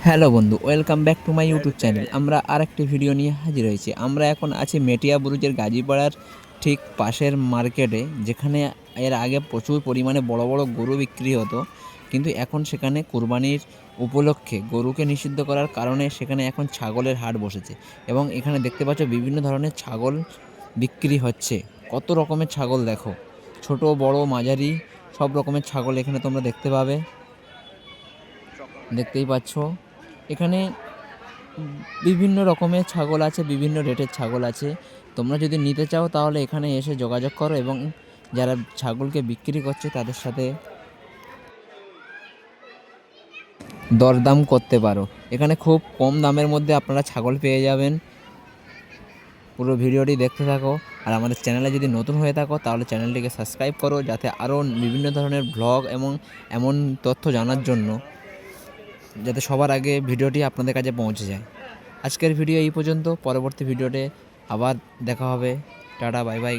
Hello বন্ধু, welcome back to my YouTube channel. আমরা আরেকটি ভিডিও নিয়ে হাজির হয়েছি। আমরা এখন আছি মেটিয়া বুরুজের গাজীপাড়ার ঠিক পাশের মার্কেটে, যেখানে এর আগে প্রচুর পরিমাণে বড় বড় গরু বিক্রি হতো, কিন্তু এখন সেখানে কুরবানির উপলক্ষে গরুকে নিষিদ্ধ করার কারণে সেখানে এখন ছাগলের হাট বসেছে। এবং এখানে দেখতে পাচ্ছ বিভিন্ন ধরনের ছাগল বিক্রি হচ্ছে। কত রকমের ছাগল দেখো, ছোট বড় মাঝারি সব রকমের ছাগল এখানে তোমরা দেখতে পাবে। দেখতেই পাচ্ছ এখানে বিভিন্ন রকমের ছাগল আছে, বিভিন্ন রেটের ছাগল আছে। তোমরা যদি নিতে চাও তাহলে এখানে এসে যোগাযোগ করো এবং যারা ছাগলকে বিক্রি করছে তাদের সাথে দরদাম করতে পারো। এখানে খুব কম দামের মধ্যে আপনারা ছাগল পেয়ে যাবেন। পুরো ভিডিওটি দেখতে থাকো। আর আমাদের চ্যানেলে যদি নতুন হয়ে থাকো তাহলে চ্যানেলটিকে সাবস্ক্রাইব করো, যাতে আরও বিভিন্ন ধরনের ব্লগ এবং এমন তথ্য জানার জন্য যাতে সবার আগে ভিডিওটি আপনাদের কাছে পৌঁছে যায়। আজকের ভিডিও এই পর্যন্ত। পরবর্তী ভিডিওতে আবার দেখা হবে। Tata, bye bye.